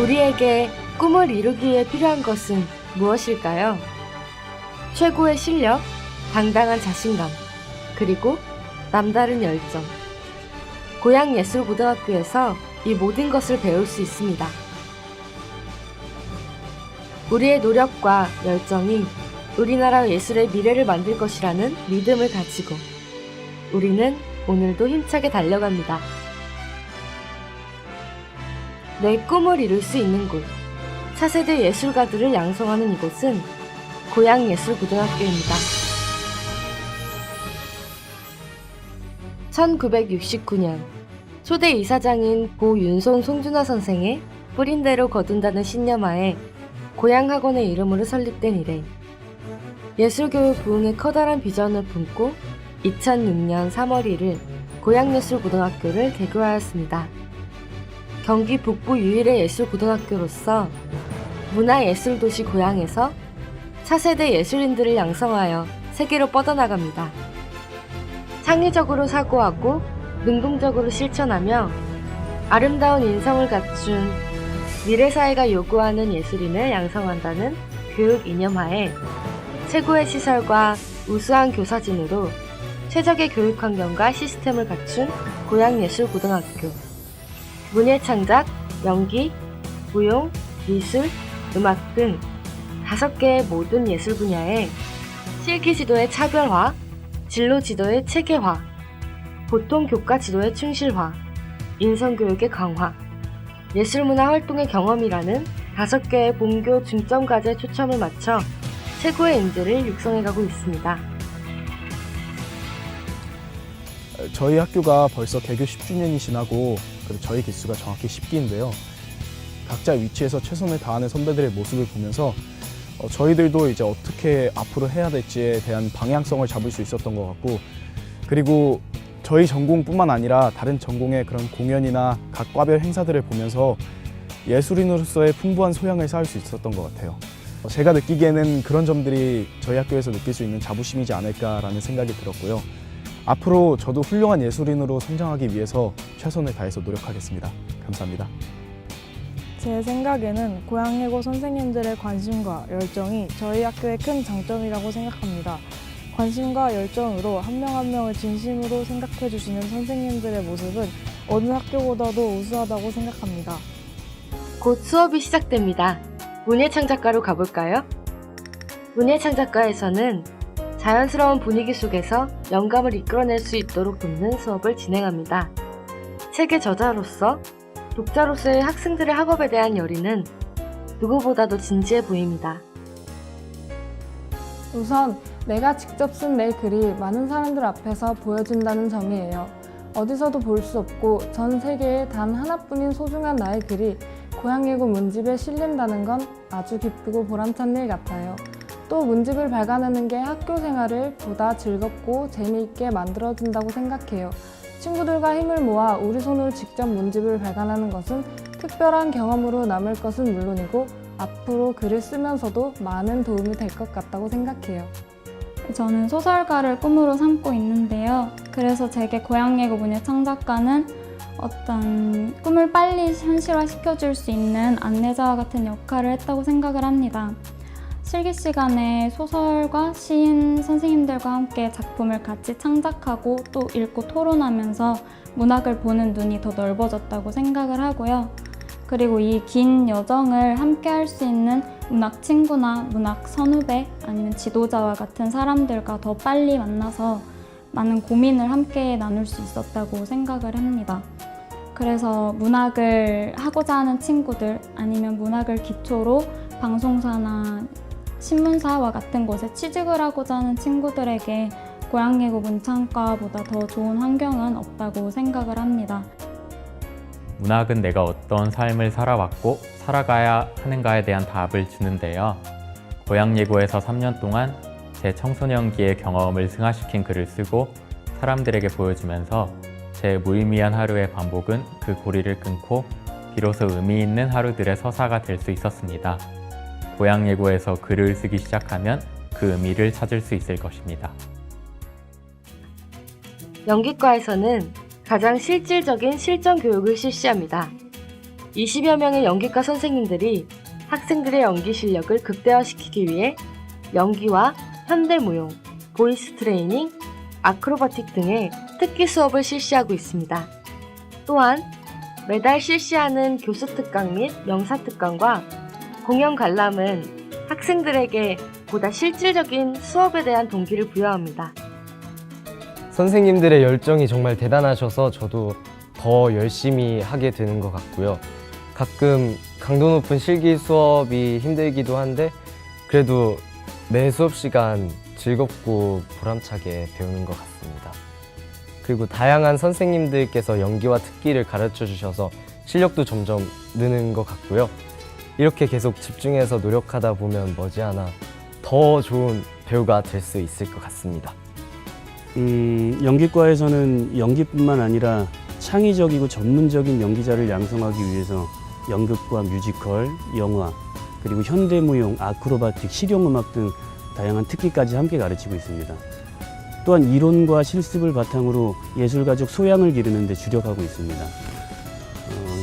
우리에게 꿈을 이루기 위해 필요한 것은 무엇일까요? 최고의 실력, 당당한 자신감, 그리고 남다른 열정. 고양예술고등학교에서 이 모든 것을 배울 수 있습니다. 우리의 노력과 열정이 우리나라 예술의 미래를 만들 것이라는 믿음을 가지고 우리는 오늘도 힘차게 달려갑니다. 내 꿈을 이룰 수 있는 곳, 차세대 예술가들을 양성하는 이곳은 고양예술고등학교입니다. 1969년 초대 이사장인 고윤손 송준화 선생의 뿌린 대로 거둔다는 신념하에 고양학원의 이름으로 설립된 이래 예술교육 부흥의 커다란 비전을 품고 2006년 3월 1일 고양예술고등학교를 개교하였습니다. 경기 북부 유일의 예술고등학교로서 문화예술도시 고양에서 차세대 예술인들을 양성하여 세계로 뻗어나갑니다. 창의적으로 사고하고 능동적으로 실천하며 아름다운 인성을 갖춘 미래사회가 요구하는 예술인을 양성한다는 교육 이념하에 최고의 시설과 우수한 교사진으로 최적의 교육 환경과 시스템을 갖춘 고양예술고등학교. 문예창작, 연기, 무용, 미술, 음악 등 5개의 모든 예술 분야에 실기 지도의 차별화, 진로 지도의 체계화, 보통 교과 지도의 충실화, 인성교육의 강화, 예술문화 활동의 경험이라는 5개의 본교 중점과제에 초점을 맞춰 최고의 인재를 육성해가고 있습니다. 저희 학교가 벌써 개교 10주년이 지나고 그리고 저희 기수가 정확히 10기인데요. 각자 위치에서 최선을 다하는 선배들의 모습을 보면서 저희들도 이제 어떻게 앞으로 해야 될지에 대한 방향성을 잡을 수 있었던 것 같고, 그리고 저희 전공뿐만 아니라 다른 전공의 그런 공연이나 각 과별 행사들을 보면서 예술인으로서의 풍부한 소양을 쌓을 수 있었던 것 같아요. 제가 느끼기에는 그런 점들이 저희 학교에서 느낄 수 있는 자부심이지 않을까라는 생각이 들었고요. 앞으로 저도 훌륭한 예술인으로 성장하기 위해서 최선을 다해서 노력하겠습니다. 감사합니다. 제 생각에는 고양예고 선생님들의 관심과 열정이 저희 학교의 큰 장점이라고 생각합니다. 관심과 열정으로 한 명 한 명을 진심으로 생각해 주시는 선생님들의 모습은 어느 학교보다도 우수하다고 생각합니다. 곧 수업이 시작됩니다. 문예창작과로 가볼까요? 문예창작과에서는 자연스러운 분위기 속에서 영감을 이끌어낼 수 있도록 돕는 수업을 진행합니다. 책의 저자로서 독자로서의 학생들의 학업에 대한 열의는 누구보다도 진지해 보입니다. 우선 내가 직접 쓴 내 글이 많은 사람들 앞에서 보여진다는 점이에요. 어디서도 볼 수 없고 전 세계에 단 하나뿐인 소중한 나의 글이 고양예고 문집에 실린다는 건 아주 기쁘고 보람찬 일 같아요. 또 문집을 발간하는 게 학교 생활을 보다 즐겁고 재미있게 만들어준다고 생각해요. 친구들과 힘을 모아 우리 손으로 직접 문집을 발간하는 것은 특별한 경험으로 남을 것은 물론이고 앞으로 글을 쓰면서도 많은 도움이 될 것 같다고 생각해요. 저는 소설가를 꿈으로 삼고 있는데요. 그래서 제게 고양예고 문예창작과는 어떤 꿈을 빨리 현실화시켜줄 수 있는 안내자와 같은 역할을 했다고 생각을 합니다. 실기 시간에 소설과 시인 선생님들과 함께 작품을 같이 창작하고 또 읽고 토론하면서 문학을 보는 눈이 더 넓어졌다고 생각을 하고요. 그리고 이 긴 여정을 함께 할 수 있는 문학 친구나 문학 선후배 아니면 지도자와 같은 사람들과 더 빨리 만나서 많은 고민을 함께 나눌 수 있었다고 생각을 합니다. 그래서 문학을 하고자 하는 친구들 아니면 문학을 기초로 방송사나 신문사와 같은 곳에 취직을 하고자 하는 친구들에게 고양예고 문창과보다 더 좋은 환경은 없다고 생각을 합니다. 문학은 내가 어떤 삶을 살아왔고 살아가야 하는가에 대한 답을 주는데요. 고양예고에서 3년 동안 제 청소년기의 경험을 승화시킨 글을 쓰고 사람들에게 보여주면서 제 무의미한 하루의 반복은 그 고리를 끊고 비로소 의미 있는 하루들의 서사가 될 수 있었습니다. 고양예고에서 글을 쓰기 시작하면 그 의미를 찾을 수 있을 것입니다. 연기과에서는 가장 실질적인 실전 교육을 실시합니다. 20여 명의 연기과 선생님들이 학생들의 연기 실력을 극대화시키기 위해 연기와 현대무용, 보이스 트레이닝, 아크로바틱 등의 특기 수업을 실시하고 있습니다. 또한 매달 실시하는 교수 특강 및 명사 특강과 공연 관람은 학생들에게 보다 실질적인 수업에 대한 동기를 부여합니다. 선생님들의 열정이 정말 대단하셔서 저도 더 열심히 하게 되는 것 같고요. 가끔 강도 높은 실기 수업이 힘들기도 한데 그래도 매 수업 시간 즐겁고 보람차게 배우는 것 같습니다. 그리고 다양한 선생님들께서 연기와 특기를 가르쳐 주셔서 실력도 점점 느는 것 같고요. 이렇게 계속 집중해서 노력하다 보면 머지않아 더 좋은 배우가 될 수 있을 것 같습니다. 연기과에서는 연기뿐만 아니라 창의적이고 전문적인 연기자를 양성하기 위해서 연극과 뮤지컬, 영화, 그리고 현대무용, 아크로바틱, 실용음악 등 다양한 특기까지 함께 가르치고 있습니다. 또한 이론과 실습을 바탕으로 예술가적 소양을 기르는 데 주력하고 있습니다.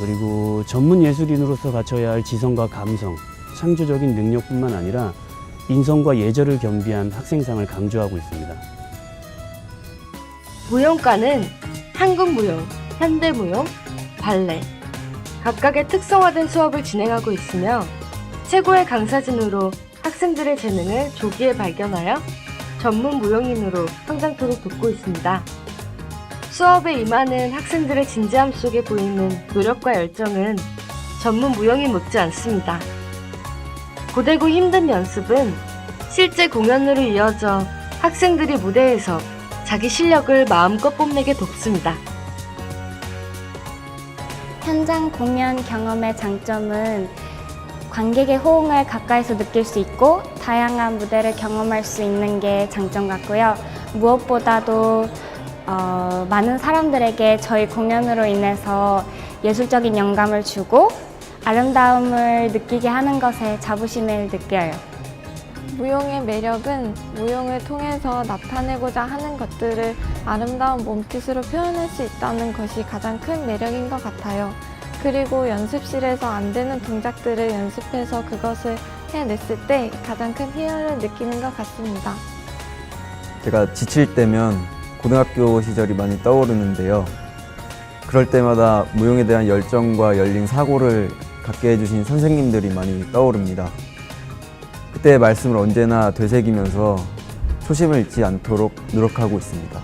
그리고 전문 예술인으로서 갖춰야 할 지성과 감성, 창조적인 능력뿐만 아니라 인성과 예절을 겸비한 학생상을 강조하고 있습니다. 무용과는 한국무용, 현대무용, 발레 각각의 특성화된 수업을 진행하고 있으며 최고의 강사진으로 학생들의 재능을 조기에 발견하여 전문 무용인으로 성장토록 돕고 있습니다. 수업에 임하는 학생들의 진지함 속에 보이는 노력과 열정은 전문 무용인 못지 않습니다. 고되고 힘든 연습은 실제 공연으로 이어져 학생들이 무대에서 자기 실력을 마음껏 뽐내게 돕습니다. 현장 공연 경험의 장점은 관객의 호응을 가까이서 느낄 수 있고 다양한 무대를 경험할 수 있는 게 장점 같고요. 무엇보다도 많은 사람들에게 저희 공연으로 인해서 예술적인 영감을 주고 아름다움을 느끼게 하는 것에 자부심을 느껴요. 무용의 매력은 무용을 통해서 나타내고자 하는 것들을 아름다운 몸짓으로 표현할 수 있다는 것이 가장 큰 매력인 것 같아요. 그리고 연습실에서 안 되는 동작들을 연습해서 그것을 해냈을 때 가장 큰 희열을 느끼는 것 같습니다. 제가 지칠 때면 고등학교 시절이 많이 떠오르는데요. 그럴 때마다 무용에 대한 열정과 열린 사고를 갖게 해주신 선생님들이 많이 떠오릅니다. 그때의 말씀을 언제나 되새기면서 초심을 잃지 않도록 노력하고 있습니다.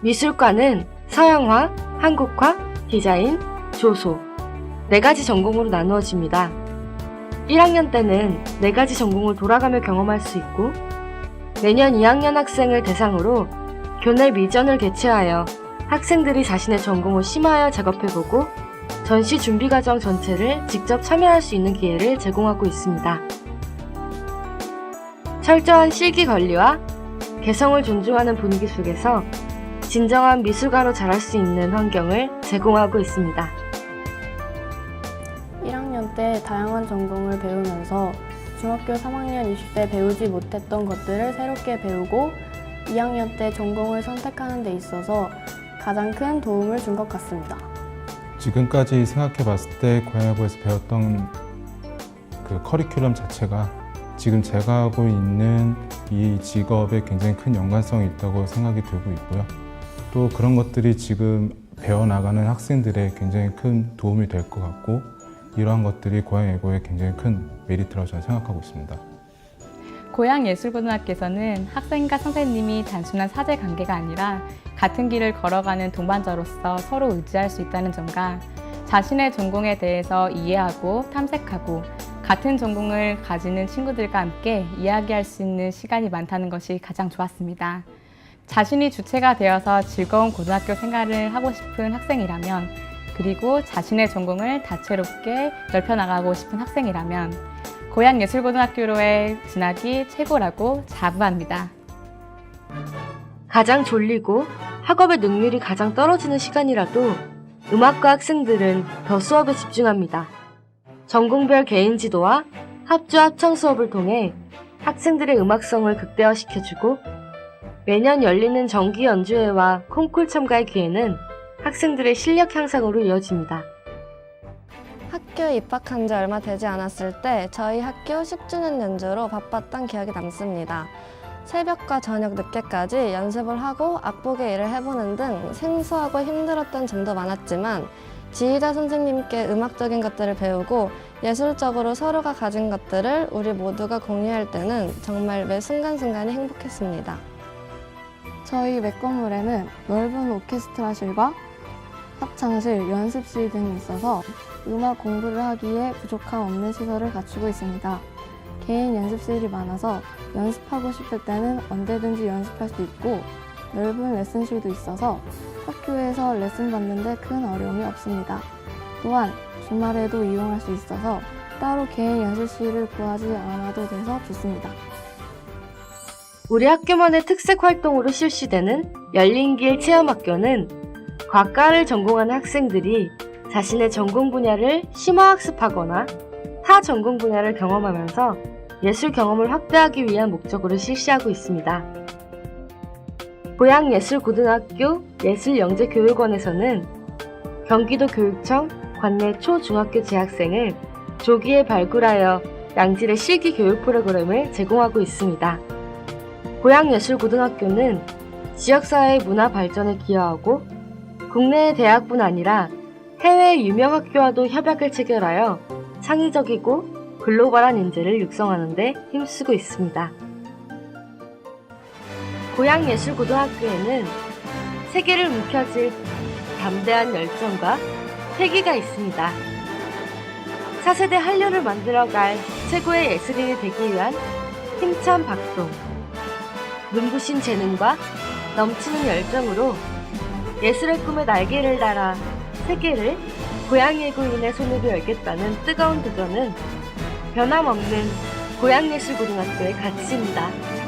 미술과는 서양화, 한국화, 디자인, 조소 4가지 전공으로 나누어집니다. 1학년 때는 4가지 전공을 돌아가며 경험할 수 있고 매년 2학년 학생을 대상으로 교내 미전을 개최하여 학생들이 자신의 전공을 심화하여 작업해보고 전시 준비 과정 전체를 직접 참여할 수 있는 기회를 제공하고 있습니다. 철저한 실기 관리와 개성을 존중하는 분위기 속에서 진정한 미술가로 자랄 수 있는 환경을 제공하고 있습니다. 1학년 때 다양한 전공을 배우면서 중학교 3학년 20대 배우지 못했던 것들을 새롭게 배우고 2학년 때 전공을 선택하는 데 있어서 가장 큰 도움을 준 것 같습니다. 지금까지 생각해 봤을 때 고양예고에서 배웠던 그 커리큘럼 자체가 지금 제가 하고 있는 이 직업에 굉장히 큰 연관성이 있다고 생각이 들고 있고요. 또 그런 것들이 지금 배워나가는 학생들의 굉장히 큰 도움이 될 것 같고 이러한 것들이 고양예고의 굉장히 큰 메리트라고 저는 생각하고 있습니다. 고양예술고등학교에서는 학생과 선생님이 단순한 사제 관계가 아니라 같은 길을 걸어가는 동반자로서 서로 의지할 수 있다는 점과 자신의 전공에 대해서 이해하고 탐색하고 같은 전공을 가지는 친구들과 함께 이야기할 수 있는 시간이 많다는 것이 가장 좋았습니다. 자신이 주체가 되어서 즐거운 고등학교 생활을 하고 싶은 학생이라면 그리고 자신의 전공을 다채롭게 넓혀나가고 싶은 학생이라면 고양예술고등학교로의 진학이 최고라고 자부합니다. 가장 졸리고 학업의 능률이 가장 떨어지는 시간이라도 음악과 학생들은 더 수업에 집중합니다. 전공별 개인 지도와 합주 합창 수업을 통해 학생들의 음악성을 극대화시켜주고 매년 열리는 정기 연주회와 콩쿨 참가의 기회는 학생들의 실력 향상으로 이어집니다. 학교에 입학한 지 얼마 되지 않았을 때 저희 학교 10주년 연주로 바빴던 기억이 남습니다. 새벽과 저녁 늦게까지 연습을 하고 악보계 일을 해보는 등 생소하고 힘들었던 점도 많았지만 지휘자 선생님께 음악적인 것들을 배우고 예술적으로 서로가 가진 것들을 우리 모두가 공유할 때는 정말 매 순간순간이 행복했습니다. 저희 매 건물에는 넓은 오케스트라실과 합창실, 연습실 등이 있어서 음악 공부를 하기에 부족함 없는 시설을 갖추고 있습니다. 개인 연습실이 많아서 연습하고 싶을 때는 언제든지 연습할 수 있고 넓은 레슨실도 있어서 학교에서 레슨 받는데 큰 어려움이 없습니다. 또한 주말에도 이용할 수 있어서 따로 개인 연습실을 구하지 않아도 돼서 좋습니다. 우리 학교만의 특색 활동으로 실시되는 열린길 체험학교는 과과를 전공하는 학생들이 자신의 전공 분야를 심화학습하거나 타 전공 분야를 경험하면서 예술 경험을 확대하기 위한 목적으로 실시하고 있습니다. 고양예술고등학교 예술영재교육원에서는 경기도 교육청 관내 초중학교 재학생을 조기에 발굴하여 양질의 실기 교육 프로그램을 제공하고 있습니다. 고양예술고등학교는 지역사회의 문화 발전에 기여하고 국내의 대학뿐 아니라 해외 유명 학교와도 협약을 체결하여 창의적이고 글로벌한 인재를 육성하는 데 힘쓰고 있습니다. 고양예술고등학교에는 세계를 움켜쥘 담대한 열정과 패기가 있습니다. 차세대 한류를 만들어갈 최고의 예술인이 되기 위한 힘찬 박동, 눈부신 재능과 넘치는 열정으로 예술의 꿈에 날개를 달아 세계를 고양예고인의 손으로 열겠다는 뜨거운 도전은 변함없는 고양예술고등학교의 가치입니다.